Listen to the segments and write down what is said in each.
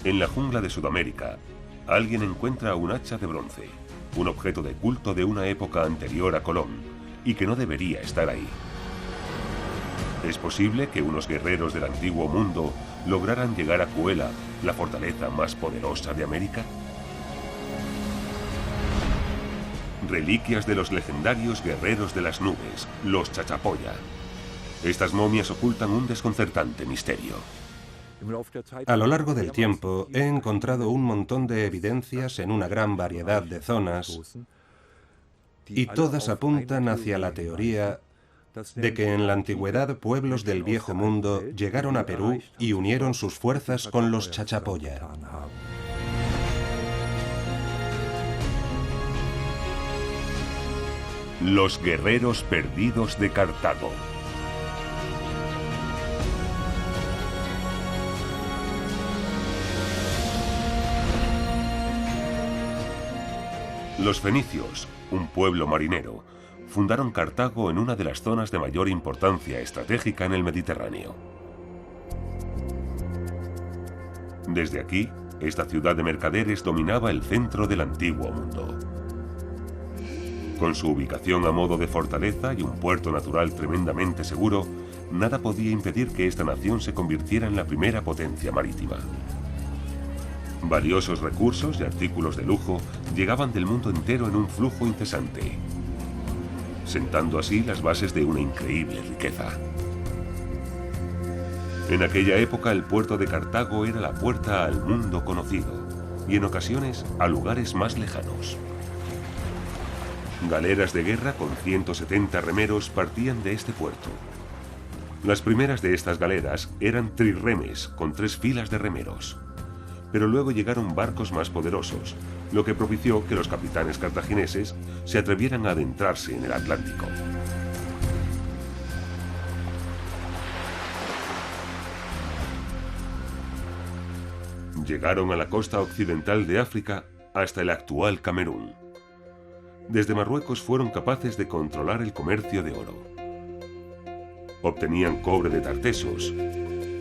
En la jungla de Sudamérica, alguien encuentra un hacha de bronce, un objeto de culto de una época anterior a Colón, y que no debería estar ahí. ¿Es posible que unos guerreros del antiguo mundo lograran llegar a Kuela, la fortaleza más poderosa de América? Reliquias de los legendarios guerreros de las nubes, los Chachapoya. Estas momias ocultan un desconcertante misterio. A lo largo del tiempo he encontrado un montón de evidencias en una gran variedad de zonas y todas apuntan hacia la teoría de que en la antigüedad pueblos del Viejo Mundo llegaron a Perú y unieron sus fuerzas con los Chachapoya. Los guerreros perdidos de Cartago. Los fenicios, un pueblo marinero, fundaron Cartago en una de las zonas de mayor importancia estratégica en el Mediterráneo. Desde aquí, esta ciudad de mercaderes dominaba el centro del antiguo mundo. Con su ubicación a modo de fortaleza y un puerto natural tremendamente seguro, nada podía impedir que esta nación se convirtiera en la primera potencia marítima. Valiosos recursos y artículos de lujo llegaban del mundo entero en un flujo incesante, sentando así las bases de una increíble riqueza. En aquella época el puerto de Cartago era la puerta al mundo conocido y en ocasiones a lugares más lejanos. Galeras de guerra con 170 remeros partían de este puerto. Las primeras de estas galeras eran trirremes con 3 filas de remeros. Pero luego llegaron barcos más poderosos, lo que propició que los capitanes cartagineses se atrevieran a adentrarse en el Atlántico. Llegaron a la costa occidental de África hasta el actual Camerún. Desde Marruecos fueron capaces de controlar el comercio de oro. Obtenían cobre de Tartesos,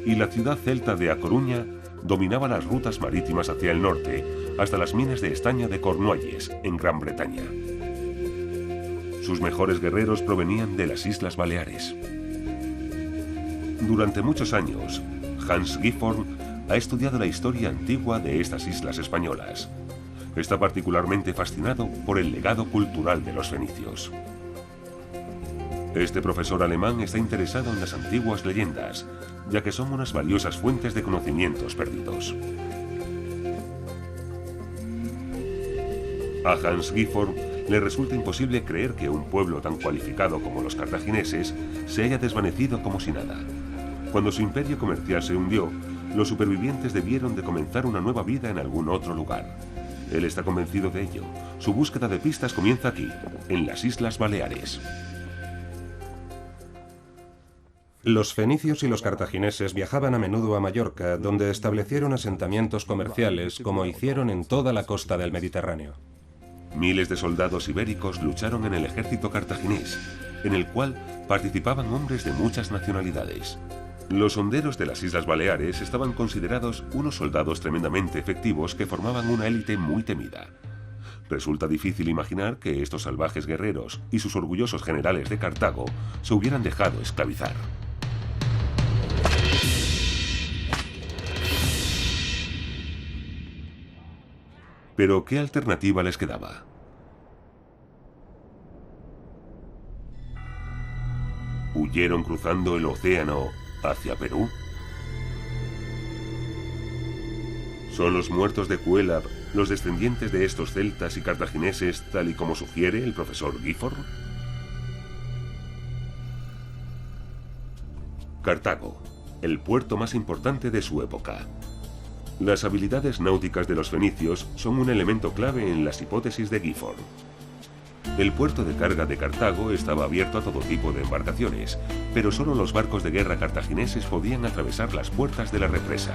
y la ciudad celta de A Coruña dominaba las rutas marítimas hacia el norte, hasta las minas de estaño de Cornualles, en Gran Bretaña. Sus mejores guerreros provenían de las Islas Baleares. Durante muchos años, Hans Gifford ha estudiado la historia antigua de estas islas españolas. Está particularmente fascinado por el legado cultural de los fenicios. Este profesor alemán está interesado en las antiguas leyendas, ya que son unas valiosas fuentes de conocimientos perdidos. A Hans Gifford le resulta imposible creer que un pueblo tan cualificado como los cartagineses se haya desvanecido como si nada. Cuando su imperio comercial se hundió, los supervivientes debieron de comenzar una nueva vida en algún otro lugar. Él está convencido de ello. Su búsqueda de pistas comienza aquí, en las Islas Baleares. Los fenicios y los cartagineses viajaban a menudo a Mallorca, donde establecieron asentamientos comerciales, como hicieron en toda la costa del Mediterráneo. Miles de soldados ibéricos lucharon en el ejército cartaginés, en el cual participaban hombres de muchas nacionalidades. Los honderos de las Islas Baleares estaban considerados unos soldados tremendamente efectivos que formaban una élite muy temida. Resulta difícil imaginar que estos salvajes guerreros y sus orgullosos generales de Cartago se hubieran dejado esclavizar. Pero ¿qué alternativa les quedaba? ¿Huyeron cruzando el océano hacia Perú? ¿Son los muertos de Cuélap los descendientes de estos celtas y cartagineses, tal y como sugiere el profesor Gifford? Cartago, el puerto más importante de su época. Las habilidades náuticas de los fenicios son un elemento clave en las hipótesis de Gifford. El puerto de carga de Cartago estaba abierto a todo tipo de embarcaciones, pero solo los barcos de guerra cartagineses podían atravesar las puertas de la represa.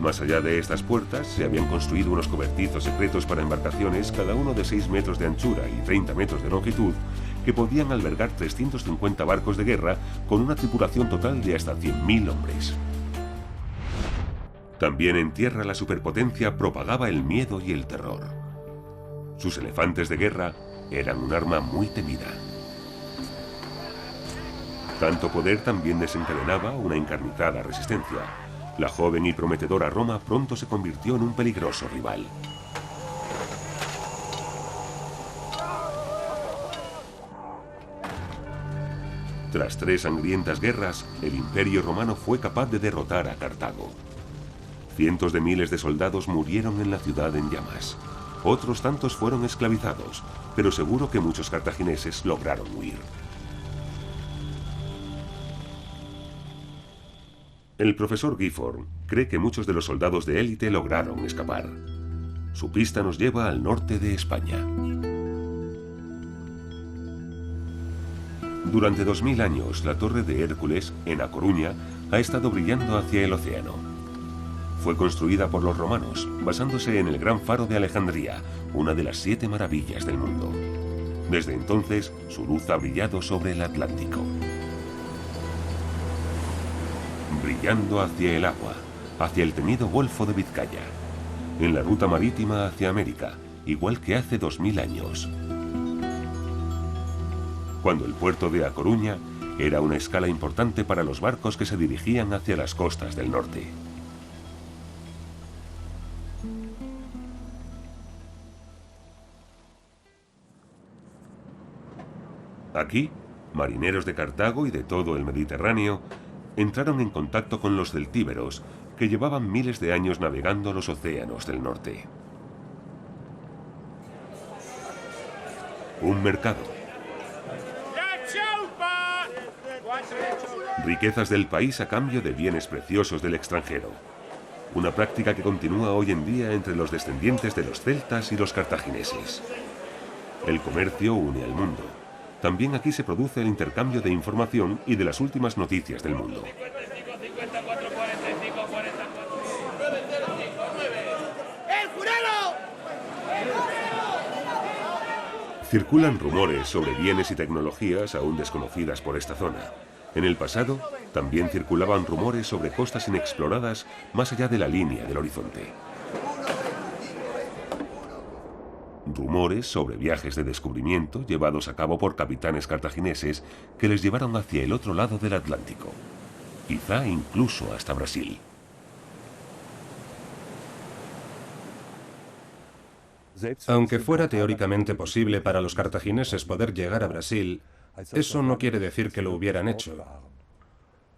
Más allá de estas puertas se habían construido unos cobertizos secretos para embarcaciones, cada uno de 6 metros de anchura y 30 metros de longitud, que podían albergar 350 barcos de guerra con una tripulación total de hasta 100.000 hombres. También en tierra la superpotencia propagaba el miedo y el terror. Sus elefantes de guerra eran un arma muy temida. Tanto poder también desencadenaba una encarnizada resistencia. La joven y prometedora Roma pronto se convirtió en un peligroso rival. Tras 3 sangrientas guerras, el Imperio Romano fue capaz de derrotar a Cartago. Cientos de miles de soldados murieron en la ciudad en llamas. Otros tantos fueron esclavizados, pero seguro que muchos cartagineses lograron huir. El profesor Gifford cree que muchos de los soldados de élite lograron escapar. Su pista nos lleva al norte de España. Durante 2000 años, la Torre de Hércules, en A Coruña, ha estado brillando hacia el océano. Fue construida por los romanos, basándose en el Gran Faro de Alejandría, una de las 7 maravillas del mundo. Desde entonces, su luz ha brillado sobre el Atlántico. Brillando hacia el agua, hacia el temido Golfo de Vizcaya, en la ruta marítima hacia América, igual que hace 2000 años. Cuando el puerto de A Coruña era una escala importante para los barcos que se dirigían hacia las costas del norte. Aquí, marineros de Cartago y de todo el Mediterráneo entraron en contacto con los celtíberos, que llevaban miles de años navegando los océanos del norte. Un mercado. Riquezas del país a cambio de bienes preciosos del extranjero. Una práctica que continúa hoy en día entre los descendientes de los celtas y los cartagineses. El comercio une al mundo. También aquí se produce el intercambio de información y de las últimas noticias del mundo. Circulan rumores sobre bienes y tecnologías aún desconocidas por esta zona. En el pasado, también circulaban rumores sobre costas inexploradas más allá de la línea del horizonte. Rumores sobre viajes de descubrimiento llevados a cabo por capitanes cartagineses que les llevaron hacia el otro lado del Atlántico, quizá incluso hasta Brasil. Aunque fuera teóricamente posible para los cartagineses poder llegar a Brasil, eso no quiere decir que lo hubieran hecho.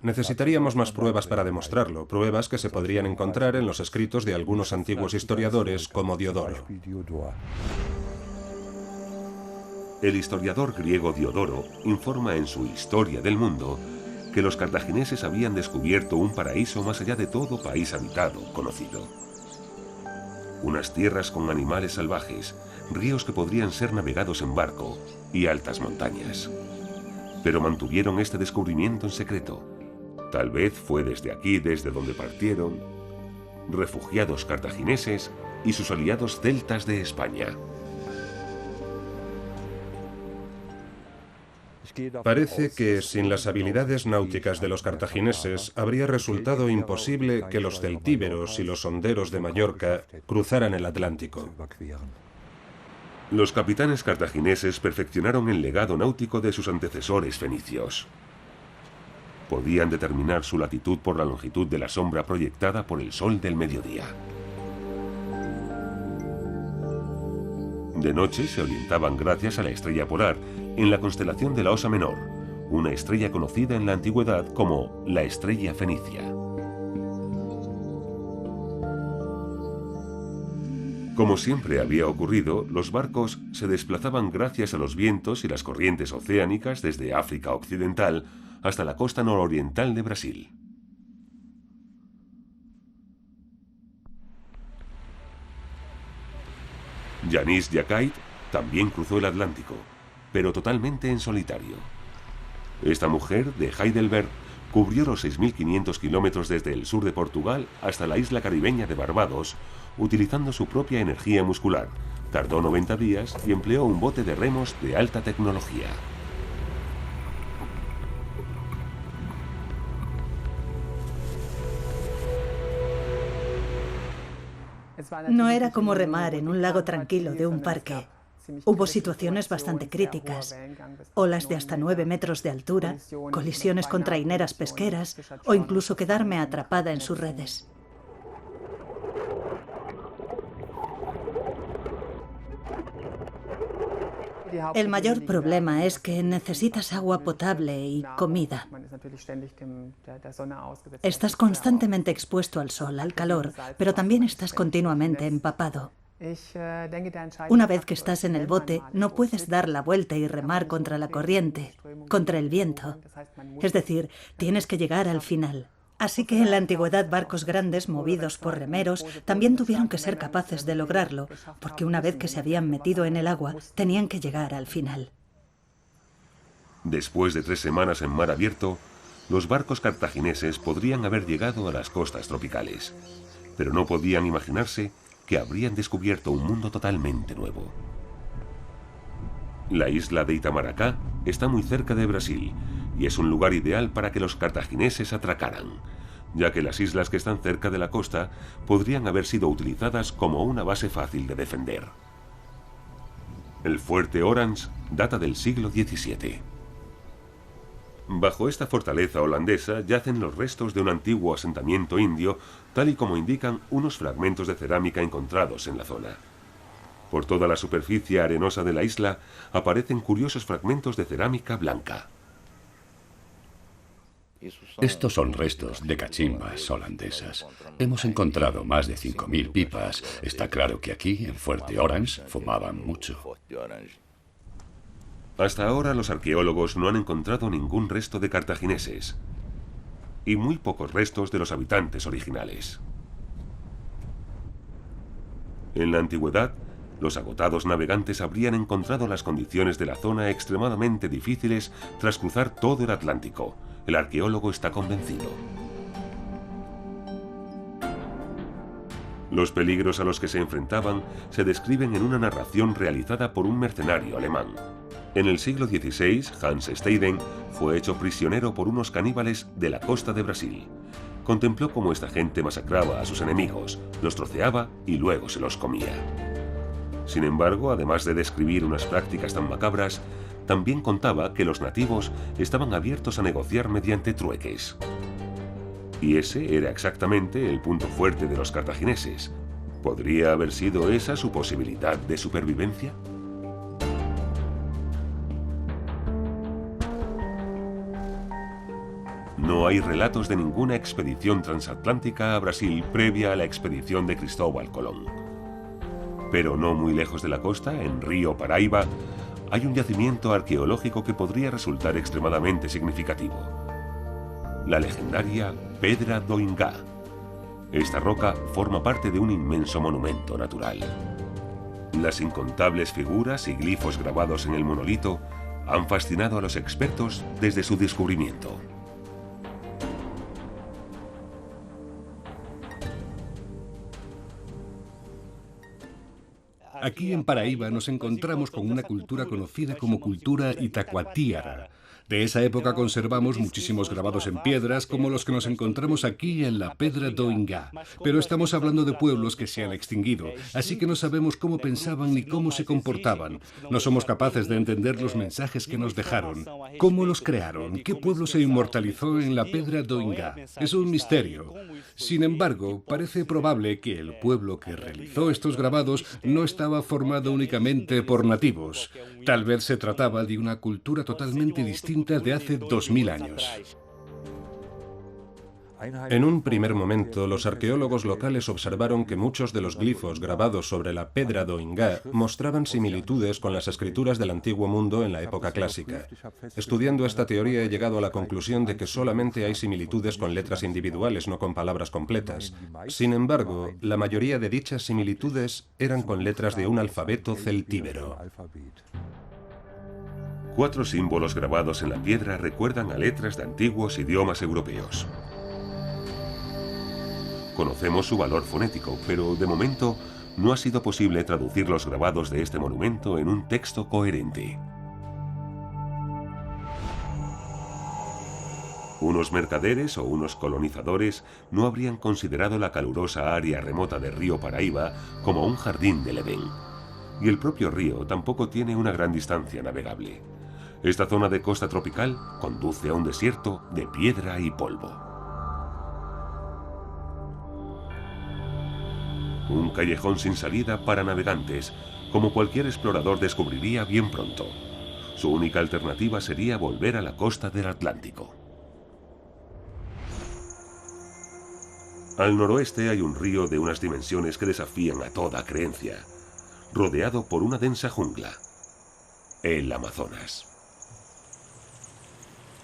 Necesitaríamos más pruebas para demostrarlo, pruebas que se podrían encontrar en los escritos de algunos antiguos historiadores como Diodoro. El historiador griego Diodoro informa en su Historia del Mundo que los cartagineses habían descubierto un paraíso más allá de todo país habitado conocido. Unas tierras con animales salvajes, ríos que podrían ser navegados en barco y altas montañas. Pero mantuvieron este descubrimiento en secreto. Tal vez fue desde aquí desde donde partieron refugiados cartagineses y sus aliados celtas de España. Parece que sin las habilidades náuticas de los cartagineses habría resultado imposible que los celtíberos y los honderos de Mallorca cruzaran el Atlántico. Los capitanes cartagineses perfeccionaron el legado náutico de sus antecesores fenicios. Podían determinar su latitud por la longitud de la sombra proyectada por el sol del mediodía. De noche se orientaban gracias a la estrella polar, en la constelación de la Osa Menor, una estrella conocida en la antigüedad como la estrella fenicia. Como siempre había ocurrido, los barcos se desplazaban gracias a los vientos y las corrientes oceánicas desde África Occidental hasta la costa nororiental de Brasil. Janis Jacquait también cruzó el Atlántico, pero totalmente en solitario. Esta mujer, de Heidelberg, cubrió los 6.500 kilómetros desde el sur de Portugal hasta la isla caribeña de Barbados, utilizando su propia energía muscular. Tardó 90 días y empleó un bote de remos de alta tecnología. No era como remar en un lago tranquilo de un parque. Hubo situaciones bastante críticas, olas de hasta 9 metros de altura, colisiones con traineras pesqueras o incluso quedarme atrapada en sus redes. El mayor problema es que necesitas agua potable y comida. Estás constantemente expuesto al sol, al calor, pero también estás continuamente empapado. Una vez que estás en el bote, no puedes dar la vuelta y remar contra la corriente, contra el viento. Es decir, tienes que llegar al final. Así que en la antigüedad barcos grandes movidos por remeros también tuvieron que ser capaces de lograrlo, porque una vez que se habían metido en el agua, tenían que llegar al final. Después de 3 semanas en mar abierto, los barcos cartagineses podrían haber llegado a las costas tropicales, pero no podían imaginarse que habrían descubierto un mundo totalmente nuevo. La isla de Itamaracá está muy cerca de Brasil y es un lugar ideal para que los cartagineses atracaran, ya que las islas que están cerca de la costa podrían haber sido utilizadas como una base fácil de defender. El fuerte Orange data del siglo XVII. Bajo esta fortaleza holandesa yacen los restos de un antiguo asentamiento indio, tal y como indican unos fragmentos de cerámica encontrados en la zona. Por toda la superficie arenosa de la isla aparecen curiosos fragmentos de cerámica blanca. Estos son restos de cachimbas holandesas. Hemos encontrado más de 5000 pipas. Está claro que aquí, en Fuerte Orange, fumaban mucho. Hasta ahora los arqueólogos no han encontrado ningún resto de cartagineses y muy pocos restos de los habitantes originales. En la antigüedad, los agotados navegantes habrían encontrado las condiciones de la zona extremadamente difíciles tras cruzar todo el Atlántico. El arqueólogo está convencido. Los peligros a los que se enfrentaban se describen en una narración realizada por un mercenario alemán. En el siglo XVI, Hans Steyden fue hecho prisionero por unos caníbales de la costa de Brasil. Contempló cómo esta gente masacraba a sus enemigos, los troceaba y luego se los comía. Sin embargo, además de describir unas prácticas tan macabras, también contaba que los nativos estaban abiertos a negociar mediante trueques. Y ese era exactamente el punto fuerte de los cartagineses. ¿Podría haber sido esa su posibilidad de supervivencia? No hay relatos de ninguna expedición transatlántica a Brasil previa a la expedición de Cristóbal Colón. Pero no muy lejos de la costa, en Río Paraíba, hay un yacimiento arqueológico que podría resultar extremadamente significativo. La legendaria Pedra do Ingá. Esta roca forma parte de un inmenso monumento natural. Las incontables figuras y glifos grabados en el monolito han fascinado a los expertos desde su descubrimiento. Aquí en Paraíba nos encontramos con una cultura conocida como cultura itacoatiara. De esa época conservamos muchísimos grabados en piedras como los que nos encontramos aquí en la Pedra do Ingá. Pero estamos hablando de pueblos que se han extinguido, así que no sabemos cómo pensaban ni cómo se comportaban. No somos capaces de entender los mensajes que nos dejaron. ¿Cómo los crearon? ¿Qué pueblo se inmortalizó en la Pedra do Ingá? Es un misterio. Sin embargo, parece probable que el pueblo que realizó estos grabados no estaba formado únicamente por nativos. Tal vez se trataba de una cultura totalmente distinta de hace 2000 años. En un primer momento, los arqueólogos locales observaron que muchos de los glifos grabados sobre la Pedra do Ingá mostraban similitudes con las escrituras del Antiguo Mundo en la época clásica. Estudiando esta teoría he llegado a la conclusión de que solamente hay similitudes con letras individuales, no con palabras completas. Sin embargo, la mayoría de dichas similitudes eran con letras de un alfabeto celtíbero. 4 símbolos grabados en la piedra recuerdan a letras de antiguos idiomas europeos. Conocemos su valor fonético, pero de momento no ha sido posible traducir los grabados de este monumento en un texto coherente. Unos mercaderes o unos colonizadores no habrían considerado la calurosa área remota del río Paraíba como un jardín del Edén. Y el propio río tampoco tiene una gran distancia navegable. Esta zona de costa tropical conduce a un desierto de piedra y polvo. Un callejón sin salida para navegantes, como cualquier explorador descubriría bien pronto. Su única alternativa sería volver a la costa del Atlántico. Al noroeste hay un río de unas dimensiones que desafían a toda creencia, rodeado por una densa jungla, el Amazonas.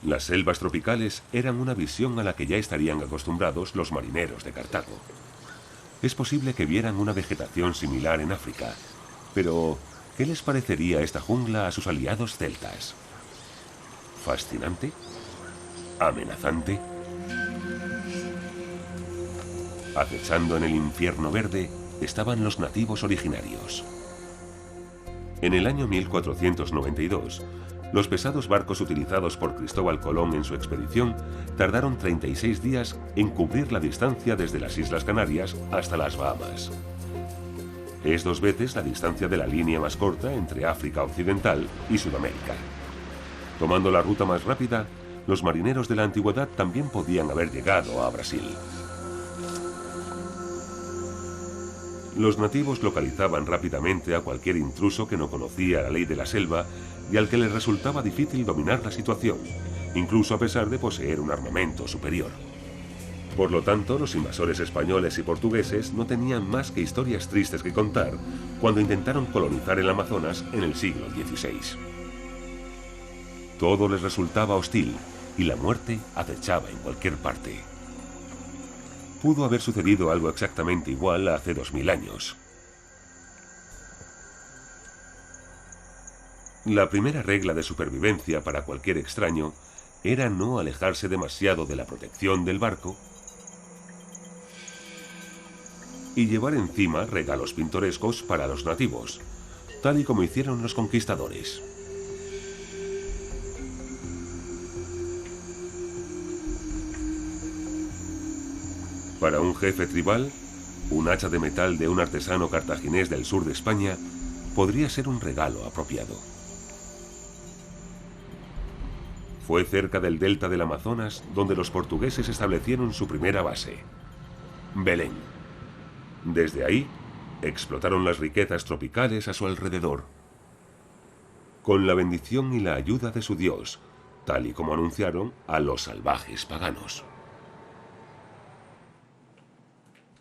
Las selvas tropicales eran una visión a la que ya estarían acostumbrados los marineros de Cartago. Es posible que vieran una vegetación similar en África, pero ¿qué les parecería esta jungla a sus aliados celtas? ¿Fascinante? ¿Amenazante? Acechando en el infierno verde estaban los nativos originarios. En el año 1492, los pesados barcos utilizados por Cristóbal Colón en su expedición tardaron 36 días en cubrir la distancia desde las Islas Canarias hasta las Bahamas. Es 2 veces la distancia de la línea más corta entre África Occidental y Sudamérica. Tomando la ruta más rápida, los marineros de la antigüedad también podían haber llegado a Brasil. Los nativos localizaban rápidamente a cualquier intruso que no conocía la ley de la selva y al que les resultaba difícil dominar la situación, incluso a pesar de poseer un armamento superior. Por lo tanto, los invasores españoles y portugueses no tenían más que historias tristes que contar cuando intentaron colonizar el Amazonas en el siglo XVI. Todo les resultaba hostil y la muerte acechaba en cualquier parte. Pudo haber sucedido algo exactamente igual hace 2000 años. La primera regla de supervivencia para cualquier extraño era no alejarse demasiado de la protección del barco y llevar encima regalos pintorescos para los nativos, tal y como hicieron los conquistadores. Para un jefe tribal, un hacha de metal de un artesano cartaginés del sur de España podría ser un regalo apropiado. Fue cerca del delta del Amazonas donde los portugueses establecieron su primera base, Belén. Desde ahí, explotaron las riquezas tropicales a su alrededor. Con la bendición y la ayuda de su Dios, tal y como anunciaron a los salvajes paganos.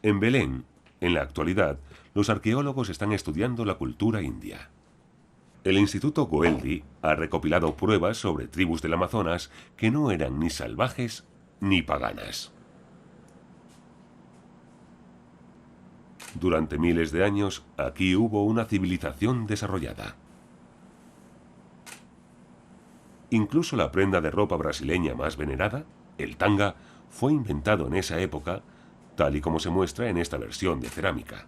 En Belén, en la actualidad, los arqueólogos están estudiando la cultura india. El Instituto Goeldi ha recopilado pruebas sobre tribus del Amazonas que no eran ni salvajes ni paganas. Durante miles de años, aquí hubo una civilización desarrollada. Incluso la prenda de ropa brasileña más venerada, el tanga, fue inventado en esa época, tal y como se muestra en esta versión de cerámica.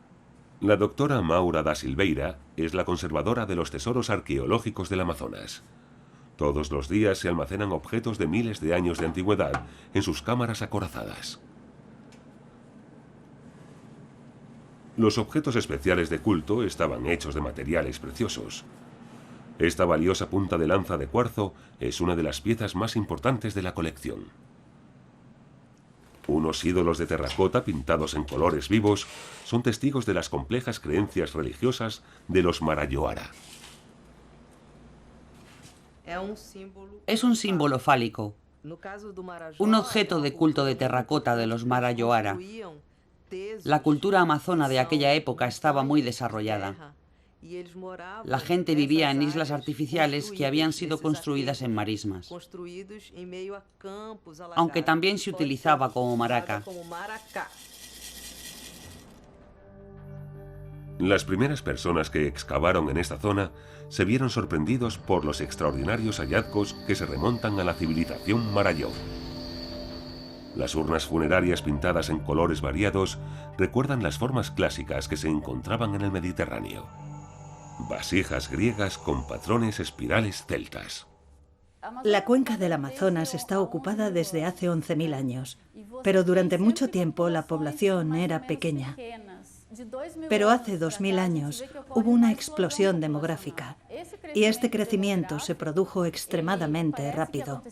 La doctora Maura da Silveira es la conservadora de los tesoros arqueológicos del Amazonas. Todos los días se almacenan objetos de miles de años de antigüedad en sus cámaras acorazadas. Los objetos especiales de culto estaban hechos de materiales preciosos. Esta valiosa punta de lanza de cuarzo es una de las piezas más importantes de la colección. Unos ídolos de terracota pintados en colores vivos son testigos de las complejas creencias religiosas de los Marajoara. Es un símbolo fálico. Un objeto de culto de terracota de los Marajoara. La cultura amazona de aquella época estaba muy desarrollada. La gente vivía en islas artificiales que habían sido construidas en marismas, aunque también se utilizaba como maraca. Las primeras personas que excavaron en esta zona se vieron sorprendidos por los extraordinarios hallazgos que se remontan a la civilización Marayó. Las urnas funerarias pintadas en colores variados recuerdan las formas clásicas que se encontraban en el Mediterráneo. Vasijas griegas con patrones espirales celtas. La cuenca del Amazonas está ocupada desde hace 11.000 años, pero durante mucho tiempo la población era pequeña. Pero hace 2000 años hubo una explosión demográfica y este crecimiento se produjo extremadamente rápido.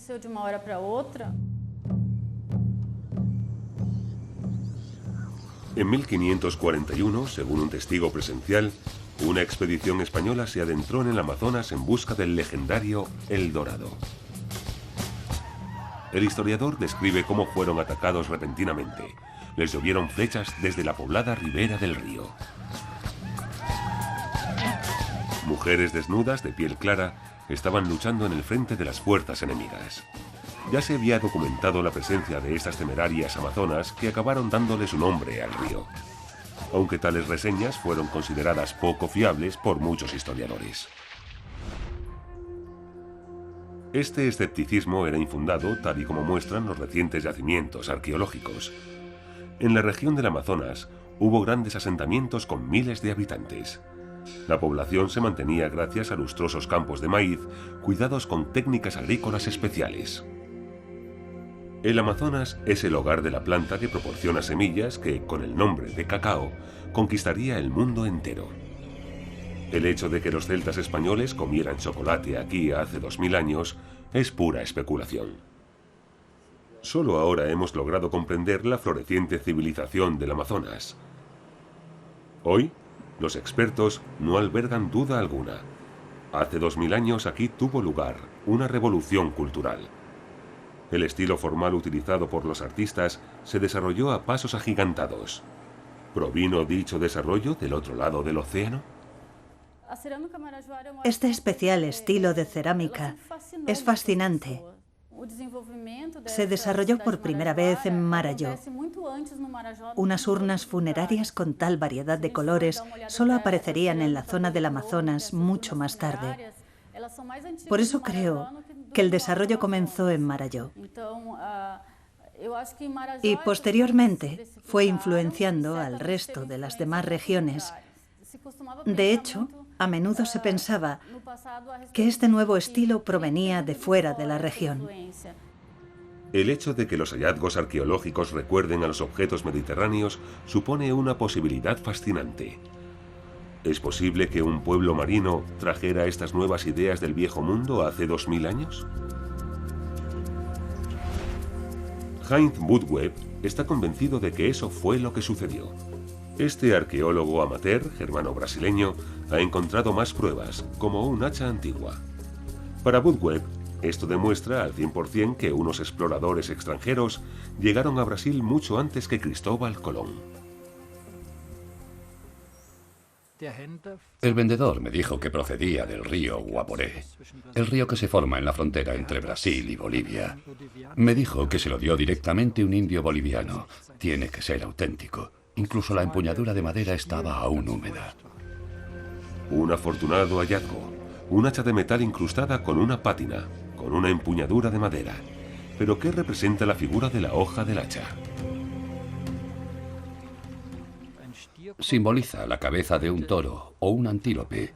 En 1541, según un testigo presencial, una expedición española se adentró en el Amazonas en busca del legendario El Dorado. El historiador describe cómo fueron atacados repentinamente. Les llovieron flechas desde la poblada ribera del río. Mujeres desnudas de piel clara estaban luchando en el frente de las fuerzas enemigas. Ya se había documentado la presencia de estas temerarias amazonas que acabaron dándole su nombre al río, aunque tales reseñas fueron consideradas poco fiables por muchos historiadores. Este escepticismo era infundado, tal y como muestran los recientes yacimientos arqueológicos. En la región del Amazonas hubo grandes asentamientos con miles de habitantes. La población se mantenía gracias a lustrosos campos de maíz, cuidados con técnicas agrícolas especiales. El Amazonas es el hogar de la planta que proporciona semillas que, con el nombre de cacao, conquistaría el mundo entero. El hecho de que los celtas españoles comieran chocolate aquí hace 2000 años es pura especulación. Solo ahora hemos logrado comprender la floreciente civilización del Amazonas. Hoy, los expertos no albergan duda alguna. Hace 2000 años aquí tuvo lugar una revolución cultural. El estilo formal utilizado por los artistas se desarrolló a pasos agigantados. ¿Provino dicho desarrollo del otro lado del océano? Este especial estilo de cerámica es fascinante. Se desarrolló por primera vez en Marajó. Unas urnas funerarias con tal variedad de colores solo aparecerían en la zona del Amazonas mucho más tarde. Por eso creo que el desarrollo comenzó en Marajó. Y posteriormente fue influenciando al resto de las demás regiones. De hecho, a menudo se pensaba que este nuevo estilo provenía de fuera de la región. El hecho de que los hallazgos arqueológicos recuerden a los objetos mediterráneos supone una posibilidad fascinante. ¿Es posible que un pueblo marino trajera estas nuevas ideas del viejo mundo hace 2000 años? Heinz Budweb está convencido de que eso fue lo que sucedió. Este arqueólogo amateur germano-brasileño ha encontrado más pruebas, como un hacha antigua. Para Budweb, esto demuestra al 100% que unos exploradores extranjeros llegaron a Brasil mucho antes que Cristóbal Colón. El vendedor me dijo que procedía del río Guaporé, el río que se forma en la frontera entre Brasil y Bolivia. Me dijo que se lo dio directamente un indio boliviano. Tiene que ser auténtico. Incluso la empuñadura de madera estaba aún húmeda. Un afortunado hallazgo. Un hacha de metal incrustada con una pátina, con una empuñadura de madera. ¿Pero qué representa la figura de la hoja del hacha? Simboliza la cabeza de un toro o un antílope,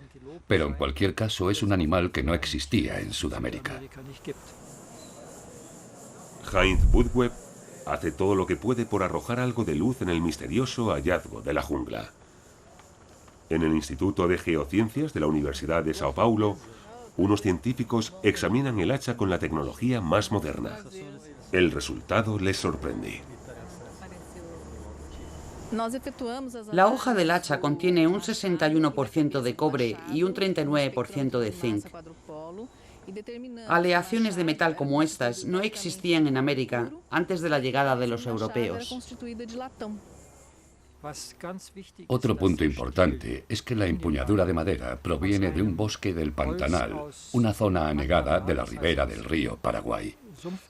pero en cualquier caso es un animal que no existía en Sudamérica. Heinz Budweb hace todo lo que puede por arrojar algo de luz en el misterioso hallazgo de la jungla. En el Instituto de Geociencias de la Universidad de Sao Paulo, unos científicos examinan el hacha con la tecnología más moderna. El resultado les sorprende. La hoja del hacha contiene un 61% de cobre y un 39% de zinc. Aleaciones de metal como estas no existían en América antes de la llegada de los europeos. Otro punto importante es que la empuñadura de madera proviene de un bosque del Pantanal, una zona anegada de la ribera del río Paraguay.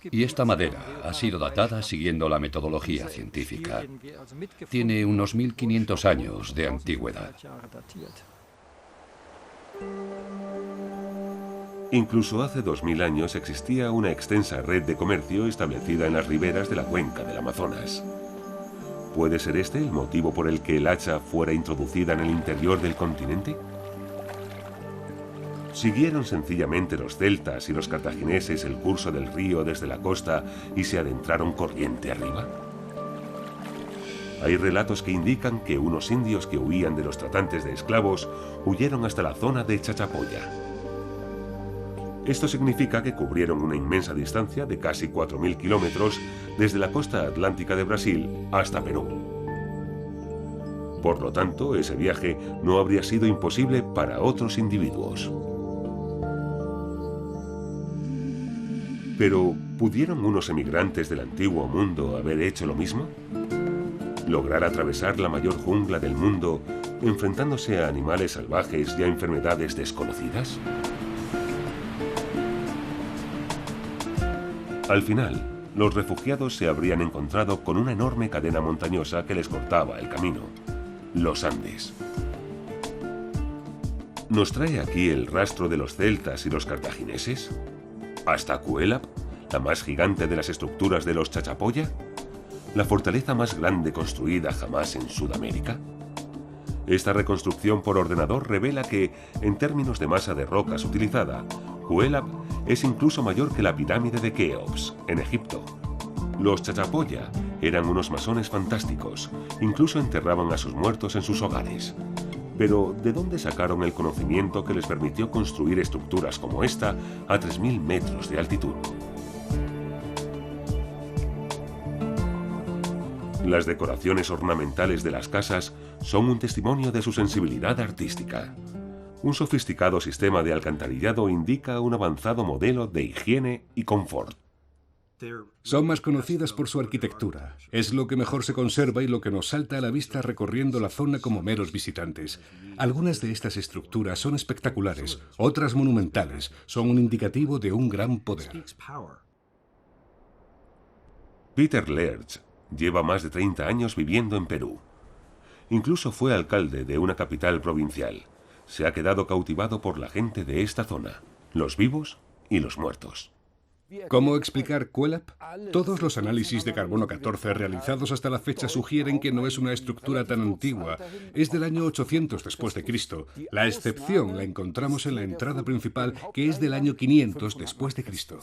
Y esta madera ha sido datada siguiendo la metodología científica. Tiene unos 1500 años de antigüedad. Incluso hace 2000 años existía una extensa red de comercio establecida en las riberas de la cuenca del Amazonas. ¿Puede ser este el motivo por el que el hacha fuera introducida en el interior del continente? ¿Siguieron sencillamente los celtas y los cartagineses el curso del río desde la costa y se adentraron corriente arriba? Hay relatos que indican que unos indios que huían de los tratantes de esclavos huyeron hasta la zona de Chachapoya. Esto significa que cubrieron una inmensa distancia de casi 4.000 kilómetros desde la costa atlántica de Brasil hasta Perú. Por lo tanto, ese viaje no habría sido imposible para otros individuos. Pero, ¿pudieron unos emigrantes del antiguo mundo haber hecho lo mismo? ¿Lograr atravesar la mayor jungla del mundo enfrentándose a animales salvajes y a enfermedades desconocidas? Al final, los refugiados se habrían encontrado con una enorme cadena montañosa que les cortaba el camino, los Andes. ¿Nos trae aquí el rastro de los celtas y los cartagineses? ¿Hasta Cuélap, la más gigante de las estructuras de los Chachapoya? ¿La fortaleza más grande construida jamás en Sudamérica? Esta reconstrucción por ordenador revela que, en términos de masa de rocas utilizada, Cuélap es incluso mayor que la pirámide de Keops, en Egipto. Los Chachapoya eran unos masones fantásticos, incluso enterraban a sus muertos en sus hogares. Pero, ¿de dónde sacaron el conocimiento que les permitió construir estructuras como esta a 3.000 metros de altitud? Las decoraciones ornamentales de las casas son un testimonio de su sensibilidad artística. Un sofisticado sistema de alcantarillado indica un avanzado modelo de higiene y confort. Son más conocidas por su arquitectura. Es lo que mejor se conserva y lo que nos salta a la vista recorriendo la zona como meros visitantes. Algunas de estas estructuras son espectaculares, otras monumentales. Son un indicativo de un gran poder. Peter Lerch lleva más de 30 años viviendo en Perú. Incluso fue alcalde de una capital provincial. Se ha quedado cautivado por la gente de esta zona, los vivos y los muertos. ¿Cómo explicar Cuélap? Todos los análisis de carbono 14 realizados hasta la fecha sugieren que no es una estructura tan antigua. Es del año 800 después de Cristo. La excepción la encontramos en la entrada principal, que es del año 500 después de Cristo.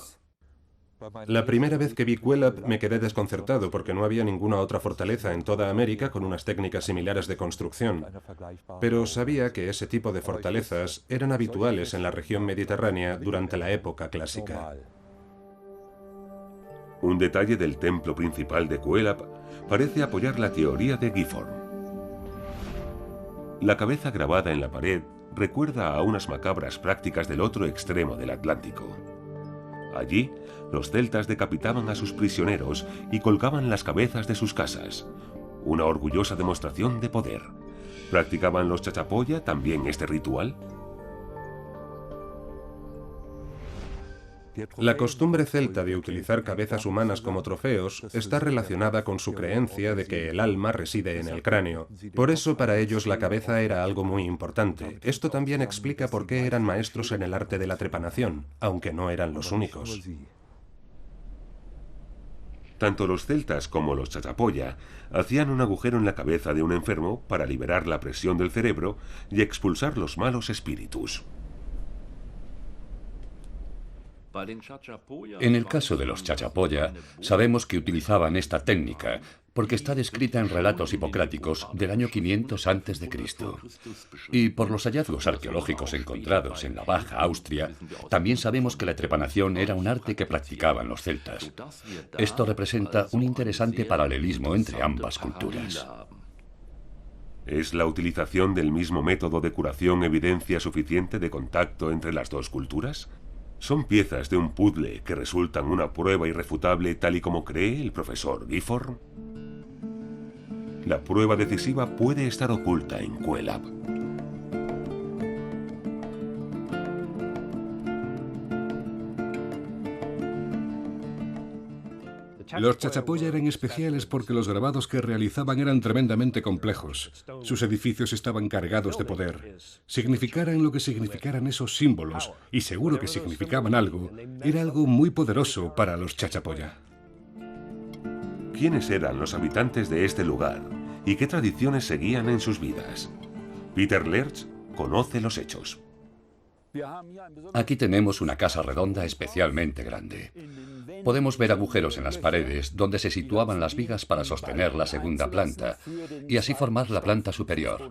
La primera vez que vi Cuélap me quedé desconcertado porque no había ninguna otra fortaleza en toda América con unas técnicas similares de construcción. Pero sabía que ese tipo de fortalezas eran habituales en la región mediterránea durante la época clásica. Un detalle del templo principal de Cuélap parece apoyar la teoría de Gifford. La cabeza grabada en la pared recuerda a unas macabras prácticas del otro extremo del Atlántico. Allí, los celtas decapitaban a sus prisioneros y colgaban las cabezas de sus casas. Una orgullosa demostración de poder. ¿Practicaban los Chachapoya también este ritual? La costumbre celta de utilizar cabezas humanas como trofeos está relacionada con su creencia de que el alma reside en el cráneo. Por eso para ellos la cabeza era algo muy importante. Esto también explica por qué eran maestros en el arte de la trepanación, aunque no eran los únicos. Tanto los celtas como los Chachapoya hacían un agujero en la cabeza de un enfermo para liberar la presión del cerebro y expulsar los malos espíritus. En el caso de los Chachapoya, sabemos que utilizaban esta técnica porque está descrita en relatos hipocráticos del año 500 a.C. Y por los hallazgos arqueológicos encontrados en la Baja Austria, también sabemos que la trepanación era un arte que practicaban los celtas. Esto representa un interesante paralelismo entre ambas culturas. ¿Es la utilización del mismo método de curación evidencia suficiente de contacto entre las dos culturas? ¿Son piezas de un puzzle que resultan una prueba irrefutable tal y como cree el profesor Gifford? La prueba decisiva puede estar oculta en Cuélap. Los Chachapoya eran especiales porque los grabados que realizaban eran tremendamente complejos. Sus edificios estaban cargados de poder. Significaran lo que significaran esos símbolos, y seguro que significaban algo, era algo muy poderoso para los Chachapoya. ¿Quiénes eran los habitantes de este lugar y qué tradiciones seguían en sus vidas? Peter Lerch conoce los hechos. Aquí tenemos una casa redonda especialmente grande. Podemos ver agujeros en las paredes donde se situaban las vigas para sostener la segunda planta y así formar la planta superior.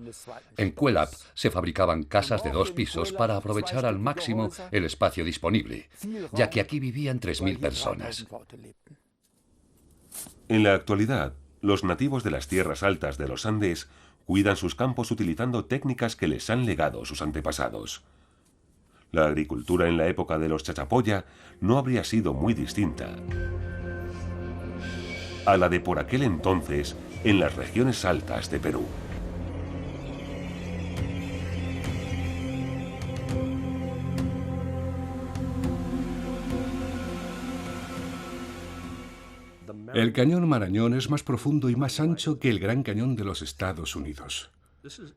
En Cuelap se fabricaban casas de 2 pisos para aprovechar al máximo el espacio disponible, ya que aquí vivían 3.000 personas. En la actualidad, los nativos de las tierras altas de los Andes cuidan sus campos utilizando técnicas que les han legado sus antepasados. La agricultura en la época de los Chachapoya no habría sido muy distinta a la de por aquel entonces en las regiones altas de Perú. El cañón Marañón es más profundo y más ancho que el Gran Cañón de los Estados Unidos.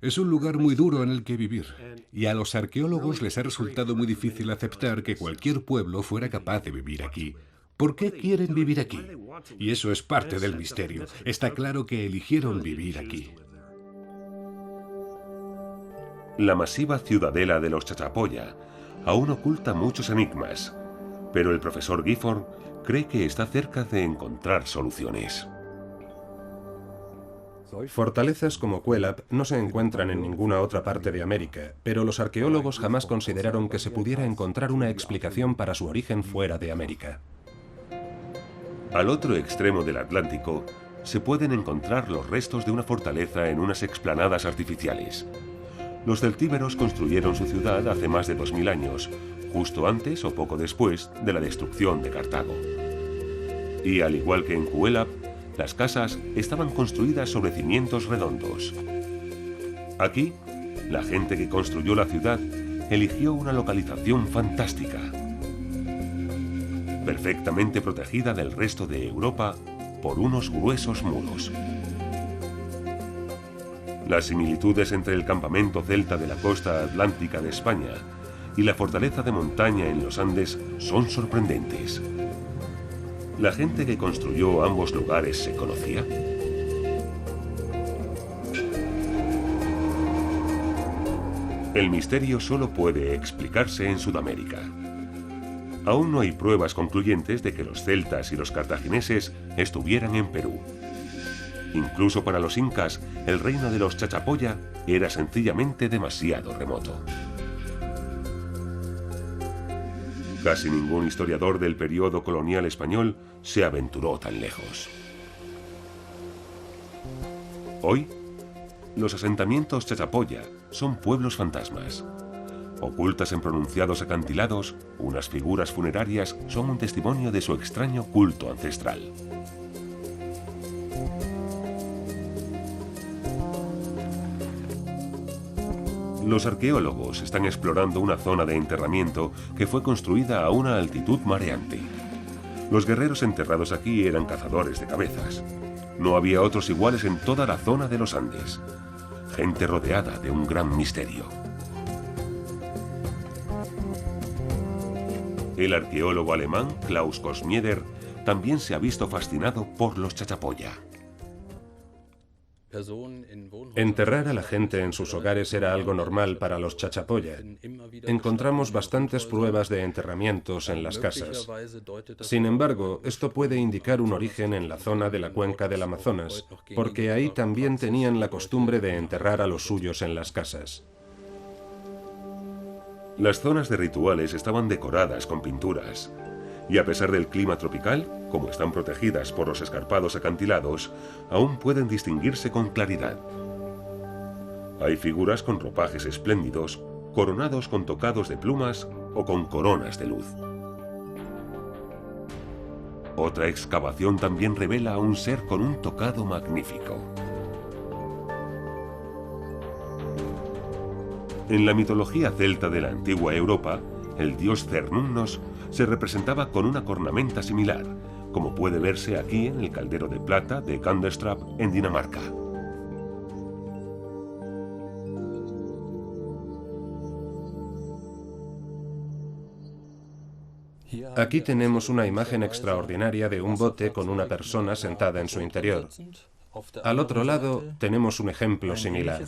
Es un lugar muy duro en el que vivir, y a los arqueólogos les ha resultado muy difícil aceptar que cualquier pueblo fuera capaz de vivir aquí. ¿Por qué quieren vivir aquí? Y eso es parte del misterio. Está claro que eligieron vivir aquí. La masiva ciudadela de los Chachapoya aún oculta muchos enigmas, pero el profesor Gifford cree que está cerca de encontrar soluciones. Fortalezas como Cuelap no se encuentran en ninguna otra parte de América, pero los arqueólogos jamás consideraron que se pudiera encontrar una explicación para su origen fuera de América. Al otro extremo del Atlántico se pueden encontrar los restos de una fortaleza en unas explanadas artificiales. Los celtíberos construyeron su ciudad hace más de 2000 años, justo antes o poco después de la destrucción de Cartago. Y al igual que en Cuelap, las casas estaban construidas sobre cimientos redondos. Aquí, la gente que construyó la ciudad eligió una localización fantástica, perfectamente protegida del resto de Europa por unos gruesos muros. Las similitudes entre el campamento celta de la costa atlántica de España y la fortaleza de montaña en los Andes son sorprendentes. ¿La gente que construyó ambos lugares se conocía? El misterio solo puede explicarse en Sudamérica. Aún no hay pruebas concluyentes de que los celtas y los cartagineses estuvieran en Perú. Incluso para los incas, el reino de los Chachapoya era sencillamente demasiado remoto. Casi ningún historiador del periodo colonial español se aventuró tan lejos. Hoy, los asentamientos Chachapoya son pueblos fantasmas. Ocultas en pronunciados acantilados, unas figuras funerarias son un testimonio de su extraño culto ancestral. Los arqueólogos están explorando una zona de enterramiento que fue construida a una altitud mareante. Los guerreros enterrados aquí eran cazadores de cabezas. No había otros iguales en toda la zona de los Andes. Gente rodeada de un gran misterio. El arqueólogo alemán Klaus Kosmieder también se ha visto fascinado por los Chachapoya. Enterrar a la gente en sus hogares era algo normal para los Chachapoya. Encontramos bastantes pruebas de enterramientos en las casas. Sin embargo, esto puede indicar un origen en la zona de la cuenca del Amazonas, porque ahí también tenían la costumbre de enterrar a los suyos en las casas. Las zonas de rituales estaban decoradas con pinturas, y a pesar del clima tropical, como están protegidas por los escarpados acantilados, aún pueden distinguirse con claridad. Hay figuras con ropajes espléndidos, coronados con tocados de plumas o con coronas de luz. Otra excavación también revela a un ser con un tocado magnífico. En la mitología celta de la antigua Europa, el dios Cernunnos se representaba con una cornamenta similar, como puede verse aquí en el caldero de plata de Kanderstrap en Dinamarca. Aquí tenemos una imagen extraordinaria de un bote con una persona sentada en su interior. Al otro lado tenemos un ejemplo similar.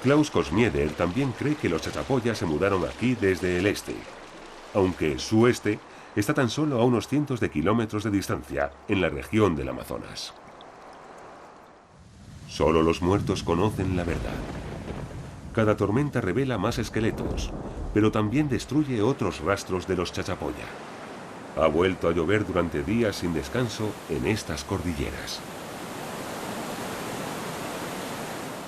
Klaus Cosmieder también cree que los chachapoyas se mudaron aquí desde el este, aunque su este está tan solo a unos cientos de kilómetros de distancia, en la región del Amazonas. Solo los muertos conocen la verdad. Cada tormenta revela más esqueletos, pero también destruye otros rastros de los chachapoya. Ha vuelto a llover durante días sin descanso en estas cordilleras.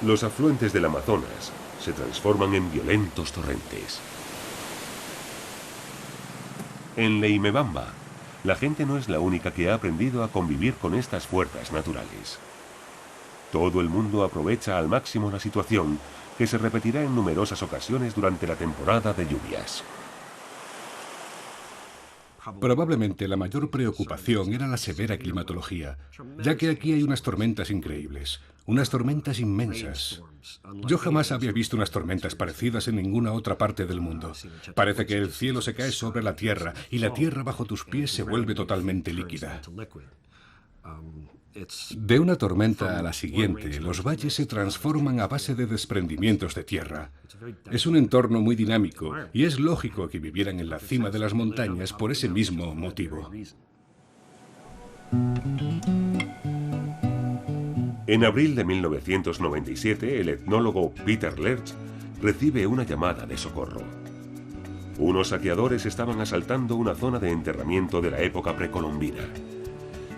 Los afluentes del Amazonas se transforman en violentos torrentes. En Leimebamba, la gente no es la única que ha aprendido a convivir con estas fuerzas naturales. Todo el mundo aprovecha al máximo la situación, que se repetirá en numerosas ocasiones durante la temporada de lluvias. Probablemente la mayor preocupación era la severa climatología, ya que aquí hay unas tormentas increíbles, unas tormentas inmensas. Yo jamás había visto unas tormentas parecidas en ninguna otra parte del mundo. Parece que el cielo se cae sobre la tierra y la tierra bajo tus pies se vuelve totalmente líquida. De una tormenta a la siguiente, los valles se transforman a base de desprendimientos de tierra. Es un entorno muy dinámico y es lógico que vivieran en la cima de las montañas por ese mismo motivo. En abril de 1997, el etnólogo Peter Lerch recibe una llamada de socorro. Unos saqueadores estaban asaltando una zona de enterramiento de la época precolombina,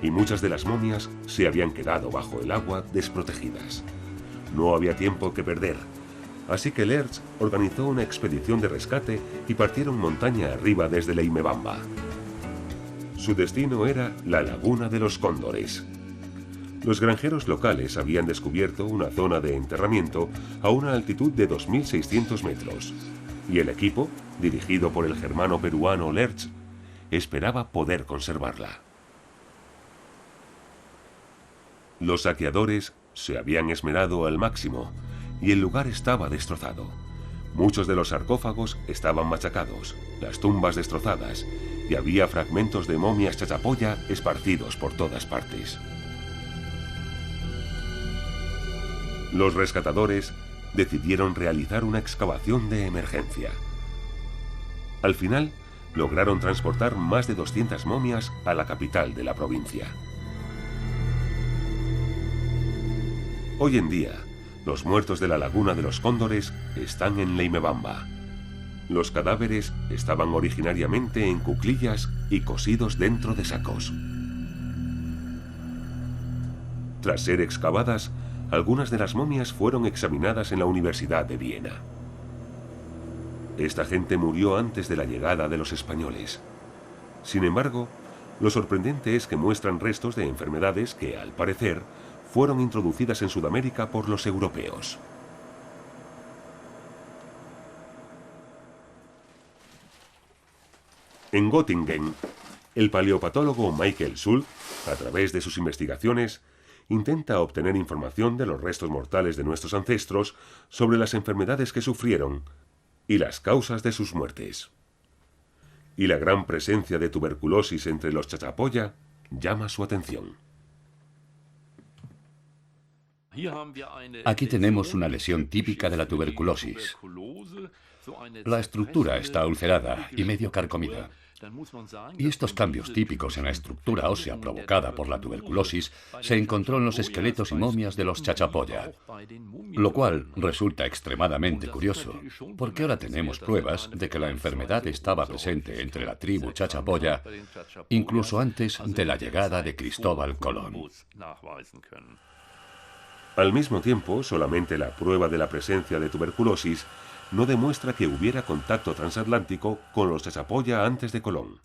y muchas de las momias se habían quedado bajo el agua desprotegidas. No había tiempo que perder, así que Lerch organizó una expedición de rescate y partieron montaña arriba desde Leimebamba. Su destino era la Laguna de los Cóndores. Los granjeros locales habían descubierto una zona de enterramiento a una altitud de 2.600 metros, y el equipo, dirigido por el germano peruano Lerch, esperaba poder conservarla. Los saqueadores se habían esmerado al máximo y el lugar estaba destrozado. Muchos de los sarcófagos estaban machacados, las tumbas destrozadas, y había fragmentos de momias chachapoya esparcidos por todas partes. Los rescatadores decidieron realizar una excavación de emergencia. Al final, lograron transportar más de 200 momias a la capital de la provincia. Hoy en día, los muertos de la Laguna de los Cóndores están en Leimebamba. Los cadáveres estaban originariamente en cuclillas y cosidos dentro de sacos. Tras ser excavadas, algunas de las momias fueron examinadas en la Universidad de Viena. Esta gente murió antes de la llegada de los españoles. Sin embargo, lo sorprendente es que muestran restos de enfermedades que, al parecer, fueron introducidas en Sudamérica por los europeos. En Göttingen, el paleopatólogo Michael Schultz, a través de sus investigaciones, intenta obtener información de los restos mortales de nuestros ancestros sobre las enfermedades que sufrieron y las causas de sus muertes. Y la gran presencia de tuberculosis entre los chachapoya llama su atención. Aquí tenemos una lesión típica de la tuberculosis. La estructura está ulcerada y medio carcomida. Y estos cambios típicos en la estructura ósea provocada por la tuberculosis se encontró en los esqueletos y momias de los chachapoya, lo cual resulta extremadamente curioso, porque ahora tenemos pruebas de que la enfermedad estaba presente entre la tribu chachapoya incluso antes de la llegada de Cristóbal Colón. Al mismo tiempo, solamente la prueba de la presencia de tuberculosis no demuestra que hubiera contacto transatlántico con los chachapoya antes de Colón.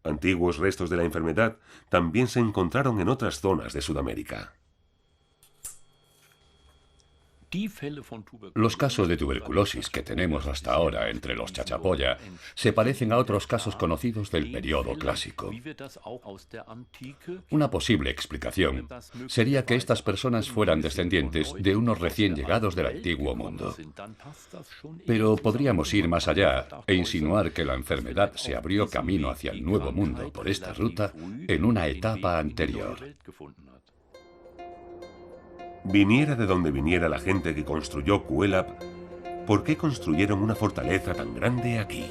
Antiguos restos de la enfermedad también se encontraron en otras zonas de Sudamérica. Los casos de tuberculosis que tenemos hasta ahora entre los chachapoya se parecen a otros casos conocidos del periodo clásico. Una posible explicación sería que estas personas fueran descendientes de unos recién llegados del antiguo mundo. Pero podríamos ir más allá e insinuar que la enfermedad se abrió camino hacia el nuevo mundo por esta ruta en una etapa anterior. Viniera de donde viniera la gente que construyó Cuelap, ¿por qué construyeron una fortaleza tan grande aquí?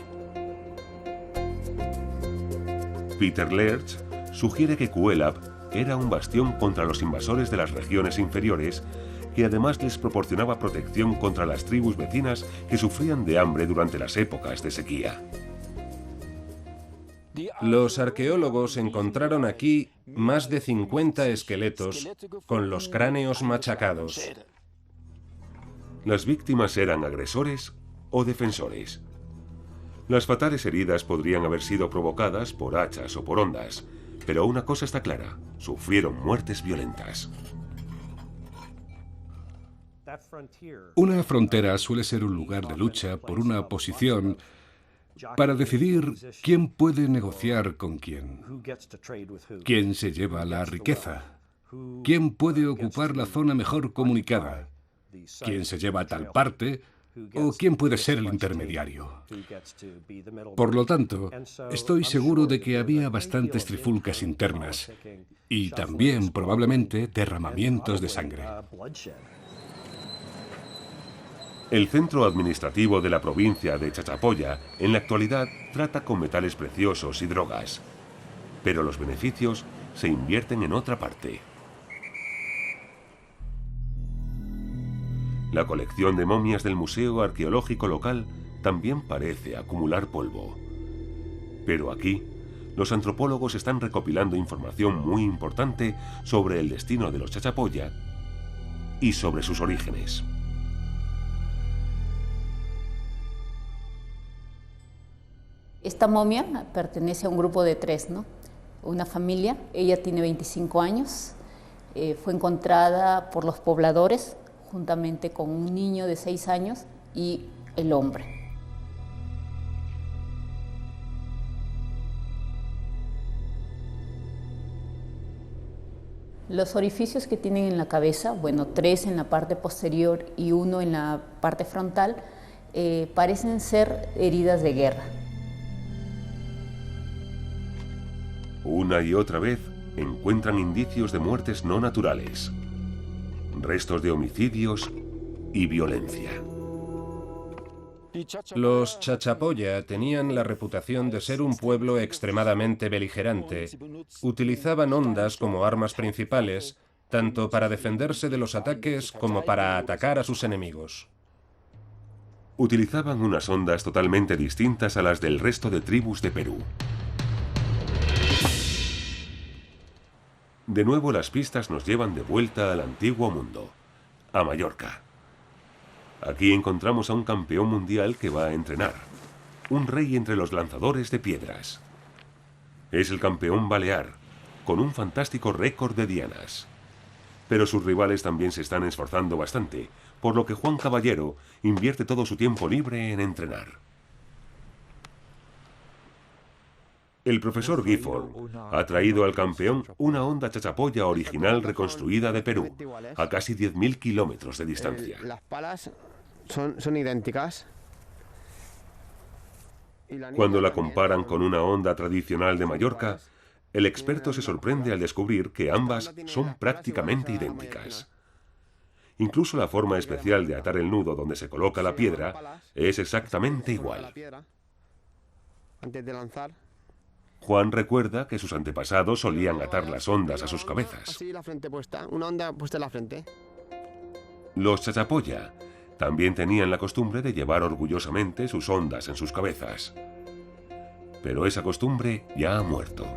Peter Lerch sugiere que Cuelap era un bastión contra los invasores de las regiones inferiores, que además les proporcionaba protección contra las tribus vecinas que sufrían de hambre durante las épocas de sequía. Los arqueólogos encontraron aquí más de 50 esqueletos con los cráneos machacados. Las víctimas eran agresores o defensores. Las fatales heridas podrían haber sido provocadas por hachas o por ondas, pero una cosa está clara: sufrieron muertes violentas. Una frontera suele ser un lugar de lucha por una posición para decidir quién puede negociar con quién, quién se lleva la riqueza, quién puede ocupar la zona mejor comunicada, quién se lleva tal parte o quién puede ser el intermediario. Por lo tanto, estoy seguro de que había bastantes trifulcas internas y también probablemente derramamientos de sangre. El centro administrativo de la provincia de Chachapoya en la actualidad trata con metales preciosos y drogas, pero los beneficios se invierten en otra parte. La colección de momias del Museo Arqueológico local también parece acumular polvo. Pero aquí, los antropólogos están recopilando información muy importante sobre el destino de los Chachapoya y sobre sus orígenes. Esta momia pertenece a un grupo de 3, ¿no? Una familia, ella tiene 25 años, fue encontrada por los pobladores juntamente con un niño de 6 años y el hombre. Los orificios que tienen en la cabeza, bueno, 3 en la parte posterior y 1 en la parte frontal, parecen ser heridas de guerra. Una y otra vez encuentran indicios de muertes no naturales, restos de homicidios y violencia. Los Chachapoya tenían la reputación de ser un pueblo extremadamente beligerante. Utilizaban ondas como armas principales, tanto para defenderse de los ataques como para atacar a sus enemigos. Utilizaban unas ondas totalmente distintas a las del resto de tribus de Perú. De nuevo las pistas nos llevan de vuelta al antiguo mundo, a Mallorca. Aquí encontramos a un campeón mundial que va a entrenar, un rey entre los lanzadores de piedras. Es el campeón balear, con un fantástico récord de dianas. Pero sus rivales también se están esforzando bastante, por lo que Juan Caballero invierte todo su tiempo libre en entrenar. El profesor Gifford ha traído al campeón una onda Chachapoya original reconstruida de Perú, a casi 10.000 kilómetros de distancia. Las palas son idénticas. Cuando la comparan con una onda tradicional de Mallorca, el experto se sorprende al descubrir que ambas son prácticamente idénticas. Incluso la forma especial de atar el nudo donde se coloca la piedra es exactamente igual. Antes de lanzar. Juan recuerda que sus antepasados solían atar las ondas a sus cabezas. Así la frente puesta, una onda puesta en la frente. Los Chachapoya también tenían la costumbre de llevar orgullosamente sus ondas en sus cabezas. Pero esa costumbre ya ha muerto.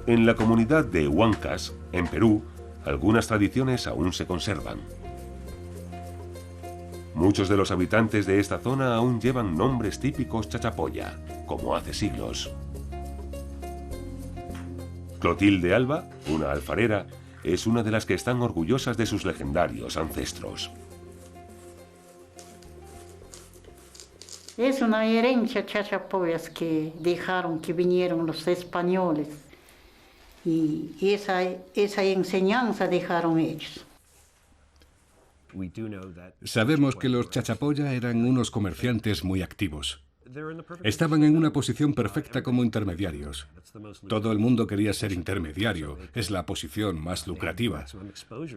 En la comunidad de Huancas, en Perú, algunas tradiciones aún se conservan. Muchos de los habitantes de esta zona aún llevan nombres típicos Chachapoya, como hace siglos. Clotilde Alba, una alfarera, es una de las que están orgullosas de sus legendarios ancestros. Es una herencia chachapoyas que dejaron, que vinieron los españoles. Y esa enseñanza dejaron ellos. Sabemos que los Chachapoya eran unos comerciantes muy activos. Estaban en una posición perfecta como intermediarios. Todo el mundo quería ser intermediario, es la posición más lucrativa.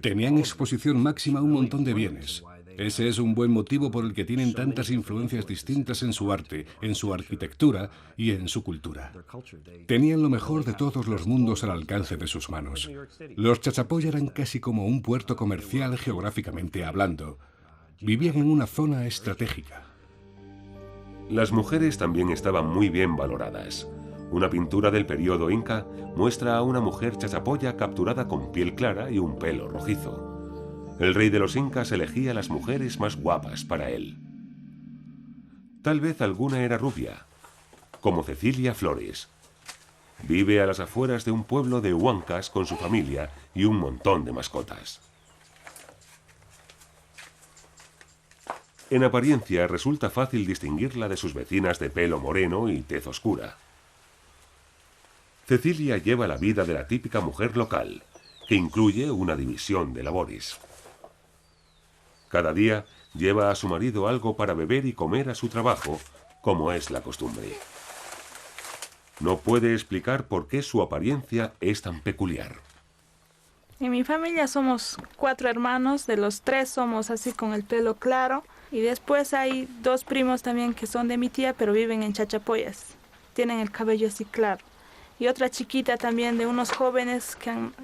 Tenían exposición máxima a un montón de bienes. Ese es un buen motivo por el que tienen tantas influencias distintas en su arte, en su arquitectura y en su cultura. Tenían lo mejor de todos los mundos al alcance de sus manos. Los Chachapoya eran casi como un puerto comercial geográficamente hablando. Vivían en una zona estratégica. Las mujeres también estaban muy bien valoradas. Una pintura del periodo inca muestra a una mujer chachapoya capturada con piel clara y un pelo rojizo. El rey de los incas elegía las mujeres más guapas para él. Tal vez alguna era rubia, como Cecilia Flores. Vive a las afueras de un pueblo de Huancas con su familia y un montón de mascotas. En apariencia resulta fácil distinguirla de sus vecinas de pelo moreno y tez oscura. Cecilia lleva la vida de la típica mujer local, que incluye una división de labores. Cada día lleva a su marido algo para beber y comer a su trabajo, como es la costumbre. No puede explicar por qué su apariencia es tan peculiar. En mi familia somos 4 hermanos, de los 3 somos así con el pelo claro. Y después hay 2 primos también que son de mi tía, pero viven en Chachapoyas. Tienen el cabello así claro. Y otra chiquita también de unos jóvenes,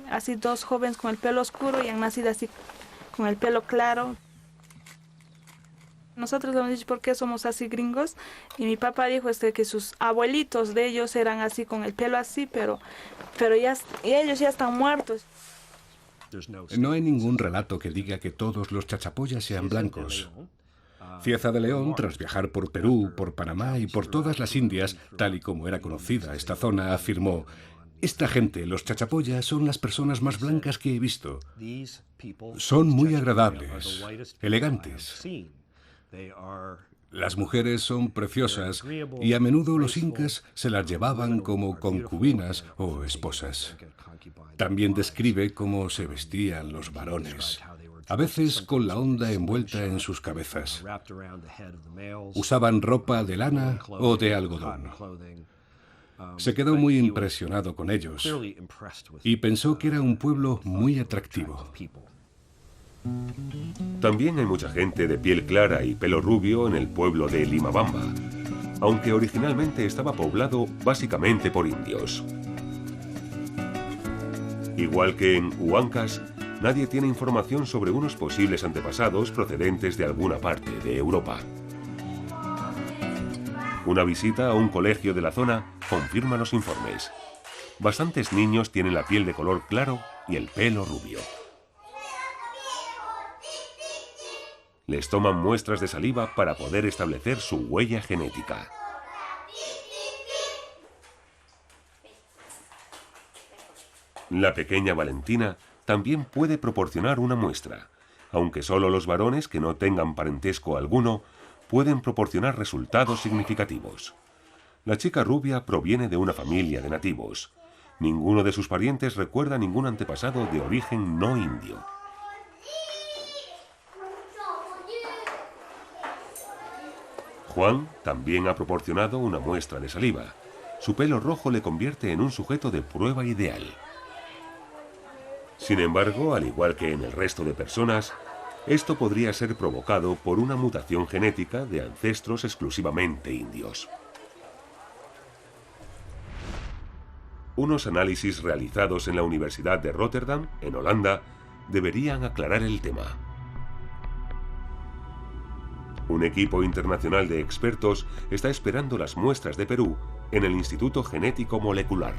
así 2 jóvenes con el pelo oscuro y han nacido así con el pelo claro. Nosotros hemos dicho por qué somos así gringos. Y mi papá dijo que sus abuelitos de ellos eran así con el pelo así, pero ellos ya están muertos. No hay ningún relato que diga que todos los chachapoyas sean blancos. Cieza de León, tras viajar por Perú, por Panamá y por todas las Indias, tal y como era conocida esta zona, afirmó: esta gente, los chachapoyas, son las personas más blancas que he visto. Son muy agradables, elegantes. Las mujeres son preciosas y a menudo los incas se las llevaban como concubinas o esposas. También describe cómo se vestían los varones, a veces con la onda envuelta en sus cabezas. Usaban ropa de lana o de algodón. Se quedó muy impresionado con ellos y pensó que era un pueblo muy atractivo. También hay mucha gente de piel clara y pelo rubio en el pueblo de Limabamba, aunque originalmente estaba poblado básicamente por indios. Igual que en Huancas, nadie tiene información sobre unos posibles antepasados procedentes de alguna parte de Europa. Una visita a un colegio de la zona confirma los informes. Bastantes niños tienen la piel de color claro y el pelo rubio. Les toman muestras de saliva para poder establecer su huella genética. La pequeña Valentina también puede proporcionar una muestra, aunque solo los varones que no tengan parentesco alguno pueden proporcionar resultados significativos. La chica rubia proviene de una familia de nativos. Ninguno de sus parientes recuerda ningún antepasado de origen no indio. Juan también ha proporcionado una muestra de saliva. Su pelo rojo le convierte en un sujeto de prueba ideal. Sin embargo, al igual que en el resto de personas, esto podría ser provocado por una mutación genética de ancestros exclusivamente indios. Unos análisis realizados en la Universidad de Rotterdam, en Holanda, deberían aclarar el tema. Un equipo internacional de expertos está esperando las muestras de Perú en el Instituto Genético Molecular.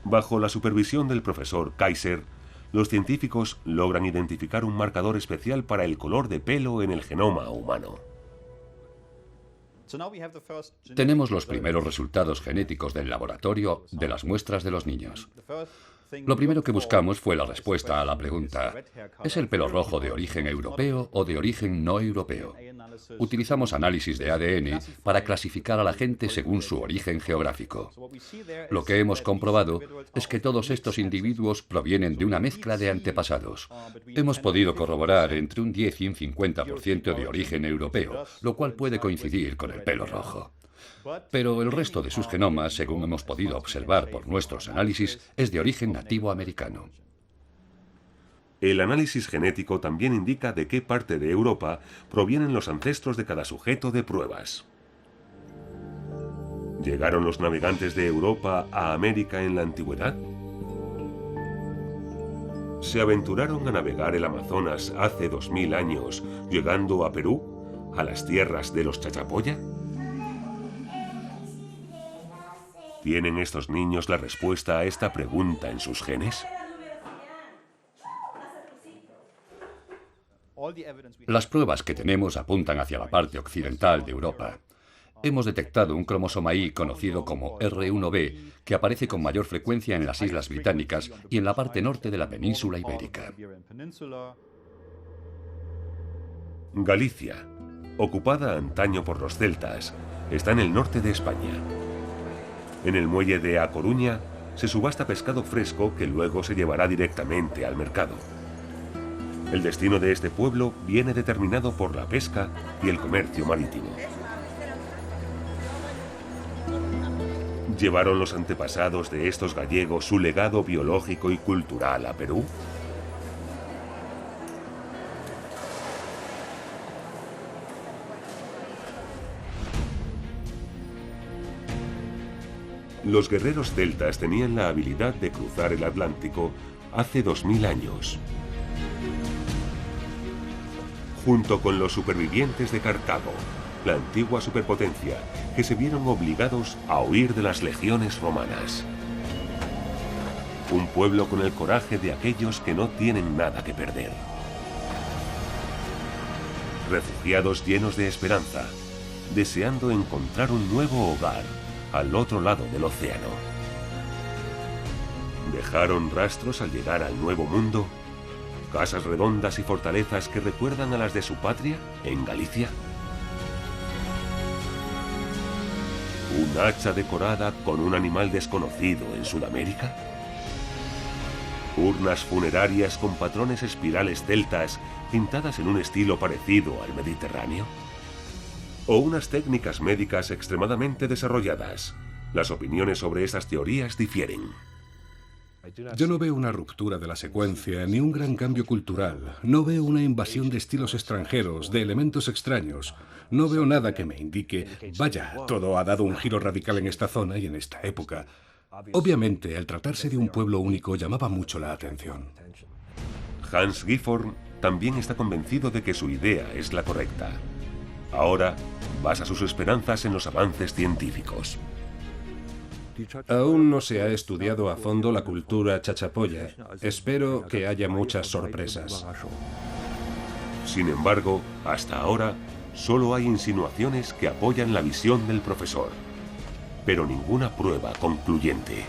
Bajo la supervisión del profesor Kaiser, los científicos logran identificar un marcador especial para el color de pelo en el genoma humano. Tenemos los primeros resultados genéticos del laboratorio de las muestras de los niños. Lo primero que buscamos fue la respuesta a la pregunta: ¿es el pelo rojo de origen europeo o de origen no europeo? Utilizamos análisis de ADN para clasificar a la gente según su origen geográfico. Lo que hemos comprobado es que todos estos individuos provienen de una mezcla de antepasados. Hemos podido corroborar entre un 10 y un 50% de origen europeo, lo cual puede coincidir con el pelo rojo. Pero el resto de sus genomas, según hemos podido observar por nuestros análisis, es de origen nativo americano. El análisis genético también indica de qué parte de Europa provienen los ancestros de cada sujeto de pruebas. ¿Llegaron los navegantes de Europa a América en la antigüedad? ¿Se aventuraron a navegar el Amazonas hace 2000 años, llegando a Perú, a las tierras de los Chachapoya? ¿Tienen estos niños la respuesta a esta pregunta en sus genes? Las pruebas que tenemos apuntan hacia la parte occidental de Europa. Hemos detectado un cromosoma Y conocido como R1b, que aparece con mayor frecuencia en las Islas Británicas y en la parte norte de la península ibérica. Galicia, ocupada antaño por los celtas, está en el norte de España. En el muelle de A Coruña se subasta pescado fresco que luego se llevará directamente al mercado. El destino de este pueblo viene determinado por la pesca y el comercio marítimo. ¿Llevaron los antepasados de estos gallegos su legado biológico y cultural a Perú? Los guerreros celtas tenían la habilidad de cruzar el Atlántico hace 2000 años. Junto con los supervivientes de Cartago, la antigua superpotencia, que se vieron obligados a huir de las legiones romanas. Un pueblo con el coraje de aquellos que no tienen nada que perder. Refugiados llenos de esperanza, deseando encontrar un nuevo hogar al otro lado del océano. ¿Dejaron rastros al llegar al Nuevo Mundo? ¿Casas redondas y fortalezas que recuerdan a las de su patria en Galicia? ¿Un hacha decorada con un animal desconocido en Sudamérica? ¿Urnas funerarias con patrones espirales celtas pintadas en un estilo parecido al Mediterráneo? ¿O unas técnicas médicas extremadamente desarrolladas? Las opiniones sobre estas teorías difieren. Yo no veo una ruptura de la secuencia, ni un gran cambio cultural. No veo una invasión de estilos extranjeros, de elementos extraños. No veo nada que me indique, vaya, todo ha dado un giro radical en esta zona y en esta época. Obviamente, al tratarse de un pueblo único, llamaba mucho la atención. Hans Gifford también está convencido de que su idea es la correcta. Ahora basa sus esperanzas en los avances científicos. Aún no se ha estudiado a fondo la cultura chachapoya. Espero que haya muchas sorpresas. Sin embargo, hasta ahora, solo hay insinuaciones que apoyan la visión del profesor, pero ninguna prueba concluyente.